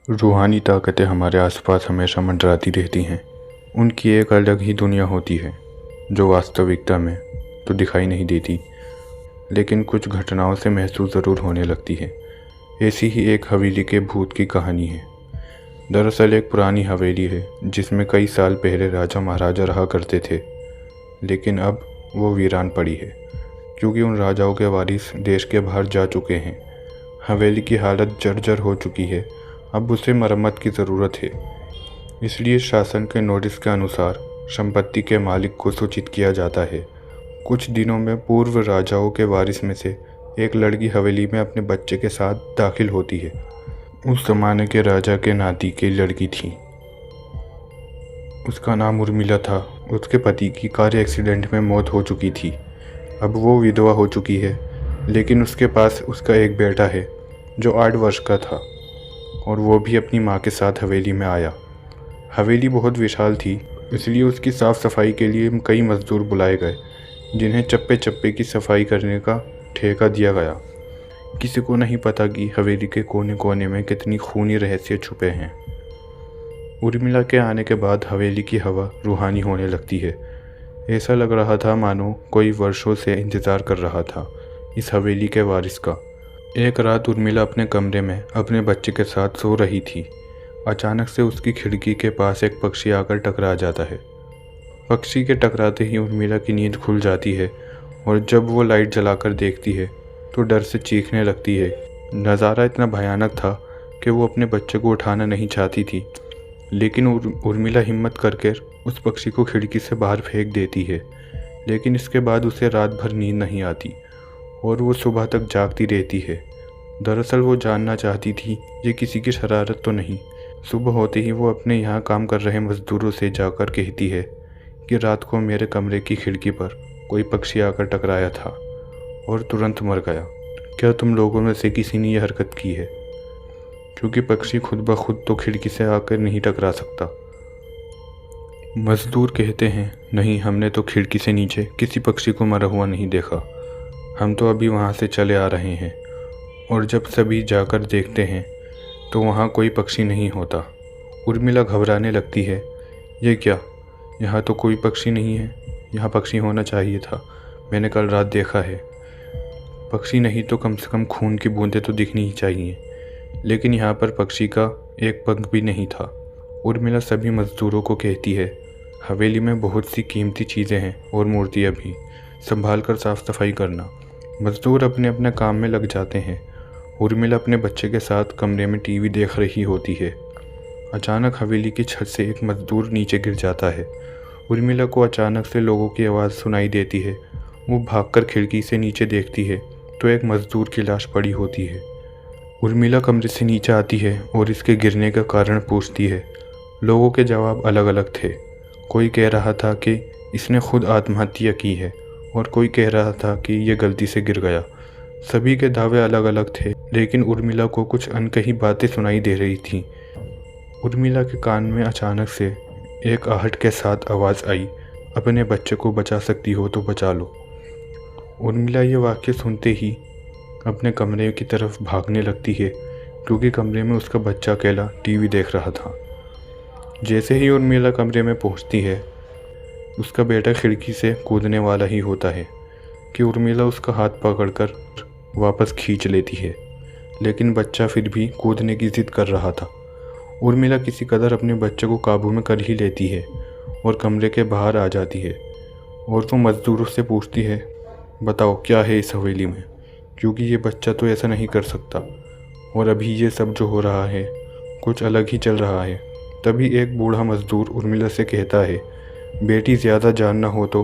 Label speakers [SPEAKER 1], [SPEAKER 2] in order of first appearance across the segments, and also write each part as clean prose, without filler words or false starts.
[SPEAKER 1] रूहानी ताकतें हमारे आसपास हमेशा मंडराती रहती हैं। उनकी एक अलग ही दुनिया होती है जो वास्तविकता में तो दिखाई नहीं देती, लेकिन कुछ घटनाओं से महसूस ज़रूर होने लगती है। ऐसी ही एक हवेली के भूत की कहानी है। दरअसल एक पुरानी हवेली है जिसमें कई साल पहले राजा महाराजा रहा करते थे, लेकिन अब वो वीरान पड़ी है क्योंकि उन राजाओं के वारिस देश के बाहर जा चुके हैं। हवेली की हालत जर्जर हो चुकी है, अब उसे मरम्मत की ज़रूरत है। इसलिए शासन के नोटिस के अनुसार संपत्ति के मालिक को सूचित किया जाता है। कुछ दिनों में पूर्व राजाओं के वारिस में से एक लड़की हवेली में अपने बच्चे के साथ दाखिल होती है। उस ज़माने के राजा के नाती की लड़की थी। उसका नाम उर्मिला था। उसके पति की कार एक्सीडेंट में मौत हो चुकी थी। अब वो विधवा हो चुकी है, लेकिन उसके पास उसका एक बेटा है जो 8 वर्ष का था, और वो भी अपनी माँ के साथ हवेली में आया। हवेली बहुत विशाल थी, इसलिए उसकी साफ़ सफाई के लिए कई मज़दूर बुलाए गए, जिन्हें चप्पे चप्पे की सफाई करने का ठेका दिया गया। किसी को नहीं पता कि हवेली के कोने कोने में कितनी खूनी रहस्य छुपे हैं। उर्मिला के आने के बाद हवेली की हवा रूहानी होने लगती है। ऐसा लग रहा था मानो कोई वर्षों से इंतज़ार कर रहा था इस हवेली के वारिस का। एक रात उर्मिला अपने कमरे में अपने बच्चे के साथ सो रही थी। अचानक से उसकी खिड़की के पास एक पक्षी आकर टकरा जाता है। पक्षी के टकराते ही उर्मिला की नींद खुल जाती है, और जब वो लाइट जलाकर देखती है तो डर से चीखने लगती है। नज़ारा इतना भयानक था कि वो अपने बच्चे को उठाना नहीं चाहती थी, लेकिन उर्मिला हिम्मत करके उस पक्षी को खिड़की से बाहर फेंक देती है। लेकिन इसके बाद उसे रात भर नींद नहीं आती और वो सुबह तक जागती रहती है। दरअसल वो जानना चाहती थी ये किसी की शरारत तो नहीं। सुबह होते ही वो अपने यहाँ काम कर रहे मज़दूरों से जाकर कहती है कि रात को मेरे कमरे की खिड़की पर कोई पक्षी आकर टकराया था और तुरंत मर गया। क्या तुम लोगों में से किसी ने यह हरकत की है? क्योंकि पक्षी खुद ब खुद तो खिड़की से आकर नहीं टकरा सकता। मज़दूर कहते हैं, नहीं, हमने तो खिड़की से नीचे किसी पक्षी को मरा हुआ नहीं देखा। हम तो अभी वहाँ से चले आ रहे हैं। और जब सभी जाकर देखते हैं तो वहाँ कोई पक्षी नहीं होता। उर्मिला घबराने लगती है। ये क्या, यहाँ तो कोई पक्षी नहीं है। यहाँ पक्षी होना चाहिए था, मैंने कल रात देखा है। पक्षी नहीं तो कम से कम खून की बूंदें तो दिखनी ही चाहिए, लेकिन यहाँ पर पक्षी का एक पंख भी नहीं था। उर्मिला सभी मज़दूरों को कहती है, हवेली में बहुत सी कीमती चीज़ें हैं और मूर्तियाँ भी, संभाल कर साफ़ सफाई करना। मज़दूर अपने अपने काम में लग जाते हैं। उर्मिला अपने बच्चे के साथ कमरे में टीवी देख रही होती है। अचानक हवेली की छत से एक मज़दूर नीचे गिर जाता है। उर्मिला को अचानक से लोगों की आवाज़ सुनाई देती है। वो भागकर खिड़की से नीचे देखती है तो एक मज़दूर की लाश पड़ी होती है। उर्मिला कमरे से नीचे आती है और इसके गिरने का कारण पूछती है। लोगों के जवाब अलग अलग थे। कोई कह रहा था कि इसने खुद आत्महत्या की है, और कोई कह रहा था कि यह गलती से गिर गया। सभी के दावे अलग अलग थे, लेकिन उर्मिला को कुछ अनकही बातें सुनाई दे रही थीं। उर्मिला के कान में अचानक से एक आहट के साथ आवाज़ आई, अपने बच्चे को बचा सकती हो तो बचा लो। उर्मिला ये वाक्य सुनते ही अपने कमरे की तरफ भागने लगती है, क्योंकि कमरे में उसका बच्चा अकेला टीवी देख रहा था। जैसे ही उर्मिला कमरे में पहुंचती है, उसका बेटा खिड़की से कूदने वाला ही होता है कि उर्मिला उसका हाथ पकड़कर वापस खींच लेती है, लेकिन बच्चा फिर भी कूदने की ज़िद कर रहा था। उर्मिला किसी कदर अपने बच्चे को काबू में कर ही लेती है और कमरे के बाहर आ जाती है, और वो मज़दूरों से पूछती है, बताओ क्या है इस हवेली में, क्योंकि ये बच्चा तो ऐसा नहीं कर सकता, और अभी ये सब जो हो रहा है कुछ अलग ही चल रहा है। तभी एक बूढ़ा मज़दूर उर्मिला से कहता है, बेटी, ज़्यादा जानना हो तो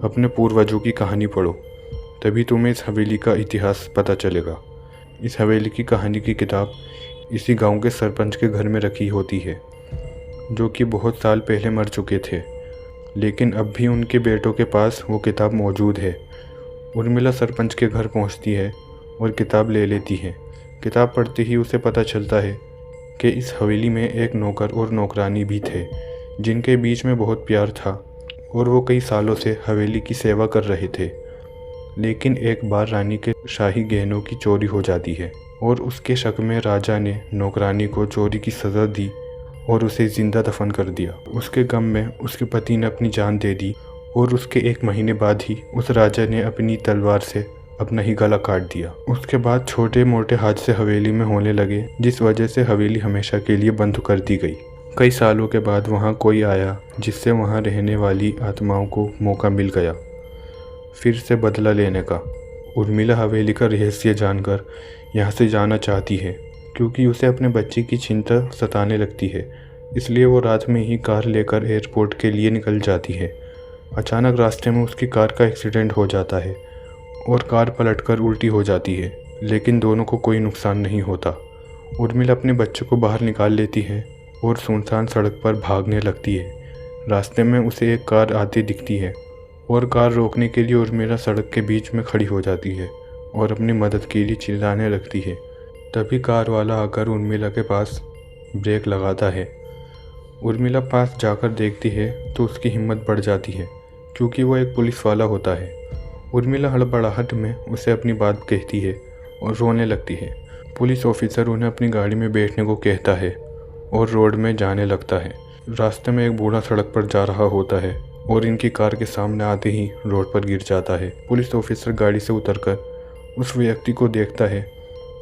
[SPEAKER 1] अपने पूर्वजों की कहानी पढ़ो, तभी तुम्हें इस हवेली का इतिहास पता चलेगा। इस हवेली की कहानी की किताब इसी गांव के सरपंच के घर में रखी होती है, जो कि बहुत साल पहले मर चुके थे, लेकिन अब भी उनके बेटों के पास वो किताब मौजूद है। उर्मिला सरपंच के घर पहुंचती है और किताब ले लेती है। किताब पढ़ते ही उसे पता चलता है कि इस हवेली में एक नौकर और नौकरानी भी थे, जिनके बीच में बहुत प्यार था, और वो कई सालों से हवेली की सेवा कर रहे थे। लेकिन एक बार रानी के शाही गहनों की चोरी हो जाती है। और उसके शक में राजा ने नौकरानी को चोरी की सज़ा दी और उसे ज़िंदा दफन कर दिया। उसके गम में उसके पति ने अपनी जान दे दी और उसके 1 महीने बाद ही उस राजा ने अपनी तलवार से अपना ही गला काट दिया। उसके बाद छोटे मोटे हादसे हवेली में होने लगे, जिस वजह से हवेली हमेशा के लिए बंद कर दी गई। कई सालों के बाद वहाँ कोई आया, जिससे वहाँ रहने वाली आत्माओं को मौका मिल गया फिर से बदला लेने का। उर्मिला हवेली का रहस्य जानकर यहाँ से जाना चाहती है, क्योंकि उसे अपने बच्चे की चिंता सताने लगती है। इसलिए वो रात में ही कार लेकर एयरपोर्ट के लिए निकल जाती है। अचानक रास्ते में उसकी कार का एक्सीडेंट हो जाता है और कार पलटकर उल्टी हो जाती है, लेकिन दोनों को कोई नुकसान नहीं होता। उर्मिला अपने बच्चे को बाहर निकाल लेती है और सुनसान सड़क पर भागने लगती है। रास्ते में उसे एक कार आती दिखती है और कार रोकने के लिए उर्मिला सड़क के बीच में खड़ी हो जाती है और अपनी मदद के लिए चिल्लाने लगती है। तभी कार वाला आकर उर्मिला के पास ब्रेक लगाता है। उर्मिला पास जाकर देखती है तो उसकी हिम्मत बढ़ जाती है, क्योंकि वो एक पुलिस वाला होता है। उर्मिला हड़बड़ाहट में उसे अपनी बात कहती है और रोने लगती है। पुलिस ऑफिसर उन्हें अपनी गाड़ी में बैठने को कहता है और रोड में जाने लगता है। रास्ते में एक बूढ़ा सड़क पर जा रहा होता है और इनकी कार के सामने आते ही रोड पर गिर जाता है। पुलिस ऑफिसर गाड़ी से उतरकर उस व्यक्ति को देखता है।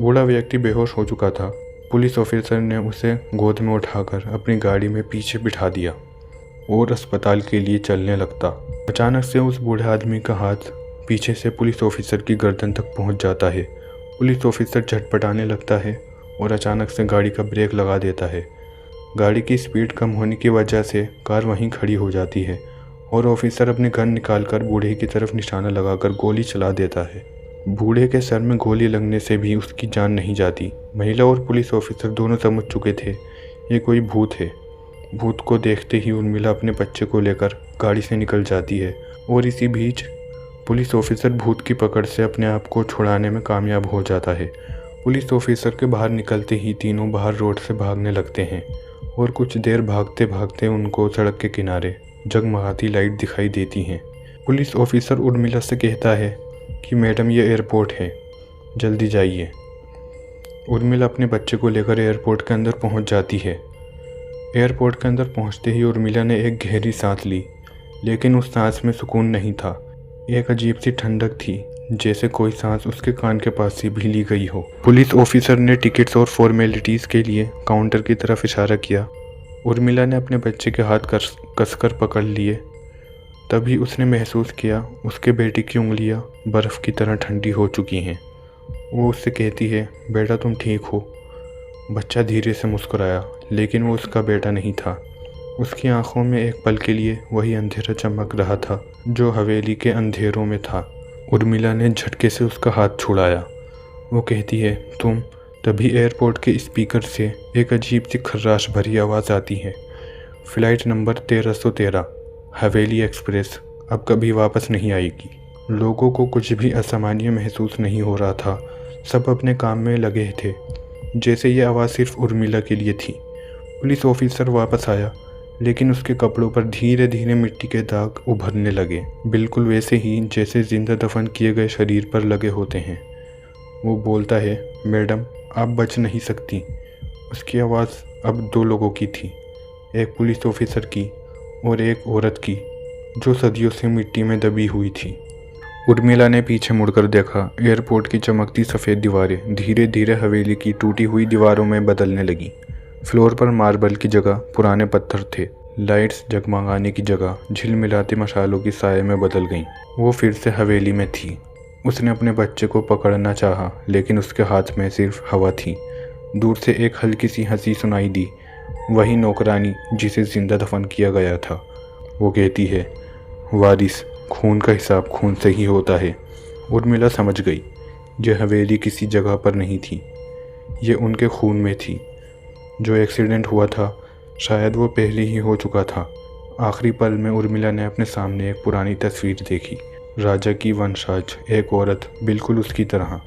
[SPEAKER 1] बूढ़ा व्यक्ति बेहोश हो चुका था। पुलिस ऑफिसर ने उसे गोद में उठाकर अपनी गाड़ी में पीछे बिठा दिया और अस्पताल के लिए चलने लगता। अचानक से उस बूढ़े आदमी का हाथ पीछे से पुलिस ऑफिसर की गर्दन तक पहुंच जाता है। पुलिस ऑफिसर झटपटाने लगता है और अचानक से गाड़ी का ब्रेक लगा देता है। गाड़ी की स्पीड कम होने की वजह से कार वहीं खड़ी हो जाती है और ऑफिसर अपने गन निकालकर बूढ़े की तरफ निशाना लगाकर गोली चला देता है। बूढ़े के सर में गोली लगने से भी उसकी जान नहीं जाती। महिला और पुलिस ऑफिसर दोनों समझ चुके थे ये कोई भूत है। भूत को देखते ही उर्मिला अपने बच्चे को लेकर गाड़ी से निकल जाती है और इसी बीच पुलिस ऑफिसर भूत की पकड़ से अपने आप को छुड़ाने में कामयाब हो जाता है। पुलिस ऑफिसर के बाहर निकलते ही तीनों बाहर रोड से भागने लगते हैं और कुछ देर भागते भागते उनको सड़क के किनारे जगमगाती लाइट दिखाई देती हैं। पुलिस ऑफिसर उर्मिला से कहता है कि मैडम ये एयरपोर्ट है, जल्दी जाइए। उर्मिला अपने बच्चे को लेकर एयरपोर्ट के अंदर पहुंच जाती है। एयरपोर्ट के अंदर पहुंचते ही उर्मिला ने एक गहरी सांस ली, लेकिन उस सांस में सुकून नहीं था। एक अजीब सी ठंडक थी, जैसे कोई सांस उसके कान के पास से भी ली गई हो। पुलिस ऑफिसर ने टिकट्स और फॉर्मेलिटीज़ के लिए काउंटर की तरफ इशारा किया। उर्मिला ने अपने बच्चे के हाथ कसकर पकड़ लिए। तभी उसने महसूस किया उसके बेटे की उंगलियां बर्फ़ की तरह ठंडी हो चुकी हैं। वो उससे कहती है, बेटा तुम ठीक हो। बच्चा धीरे से मुस्कुराया, लेकिन वो उसका बेटा नहीं था। उसकी आंखों में एक पल के लिए वही अंधेरा चमक रहा था जो हवेली के अंधेरों में था। उर्मिला ने झटके से उसका हाथ छुड़ाया। वो कहती है, तुम। तभी एयरपोर्ट के स्पीकर से एक अजीब सी खर्राश भरी आवाज़ आती है, फ़्लाइट नंबर 1313 हवेली एक्सप्रेस अब कभी वापस नहीं आएगी। लोगों को कुछ भी असामान्य महसूस नहीं हो रहा था। सब अपने काम में लगे थे, जैसे ये आवाज़ सिर्फ उर्मिला के लिए थी। पुलिस ऑफिसर वापस आया, लेकिन उसके कपड़ों पर धीरे धीरे मिट्टी के दाग उभरने लगे, बिल्कुल वैसे ही जैसे जिंदा दफन किए गए शरीर पर लगे होते हैं। वो बोलता है, मैडम आप बच नहीं सकती। उसकी आवाज़ अब 2 लोगों की थी, एक पुलिस ऑफिसर की और एक औरत की जो सदियों से मिट्टी में दबी हुई थी। उर्मिला ने पीछे मुड़कर देखा। एयरपोर्ट की चमकती सफ़ेद दीवारें धीरे धीरे हवेली की टूटी हुई दीवारों में बदलने लगी। फ्लोर पर मार्बल की जगह पुराने पत्थर थे। लाइट्स जगमगाने की जगह झिलमिलाते मशालों की साये में बदल गईं। वो फिर से हवेली में थी। उसने अपने बच्चे को पकड़ना चाहा, लेकिन उसके हाथ में सिर्फ हवा थी। दूर से एक हल्की सी हंसी सुनाई दी, वही नौकरानी जिसे जिंदा दफन किया गया था। वो कहती है, वारिस, खून का हिसाब खून से ही होता है। उर्मिला समझ गई, यह हवेली किसी जगह पर नहीं थी, ये उनके खून में थी। जो एक्सीडेंट हुआ था शायद वो पहले ही हो चुका था। आखिरी पल में उर्मिला ने अपने सामने एक पुरानी तस्वीर देखी, राजा की वंशज, एक औरत बिल्कुल उसकी तरह।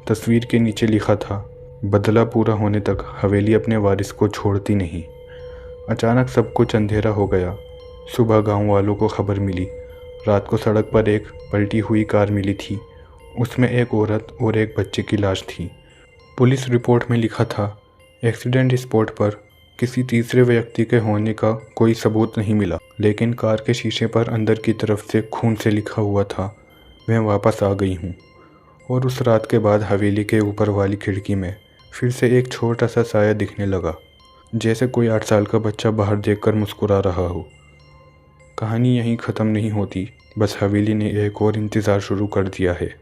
[SPEAKER 1] तस्वीर के नीचे लिखा था, बदला पूरा होने तक हवेली अपने वारिस को छोड़ती नहीं। अचानक सब कुछ अंधेरा हो गया। सुबह गांव वालों को खबर मिली, रात को सड़क पर एक पलटी हुई कार मिली थी। उसमें एक औरत और एक बच्चे की लाश थी। पुलिस रिपोर्ट में लिखा था, एक्सीडेंट स्पॉट पर किसी तीसरे व्यक्ति के होने का कोई सबूत नहीं मिला, लेकिन कार के शीशे पर अंदर की तरफ से खून से लिखा हुआ था, मैं वापस आ गई हूँ। और उस रात के बाद हवेली के ऊपर वाली खिड़की में फिर से एक छोटा सा साया दिखने लगा, जैसे कोई 8 साल का बच्चा बाहर देखकर मुस्कुरा रहा हो। कहानी यहीं ख़त्म नहीं होती, बस हवेली ने एक और इंतज़ार शुरू कर दिया है।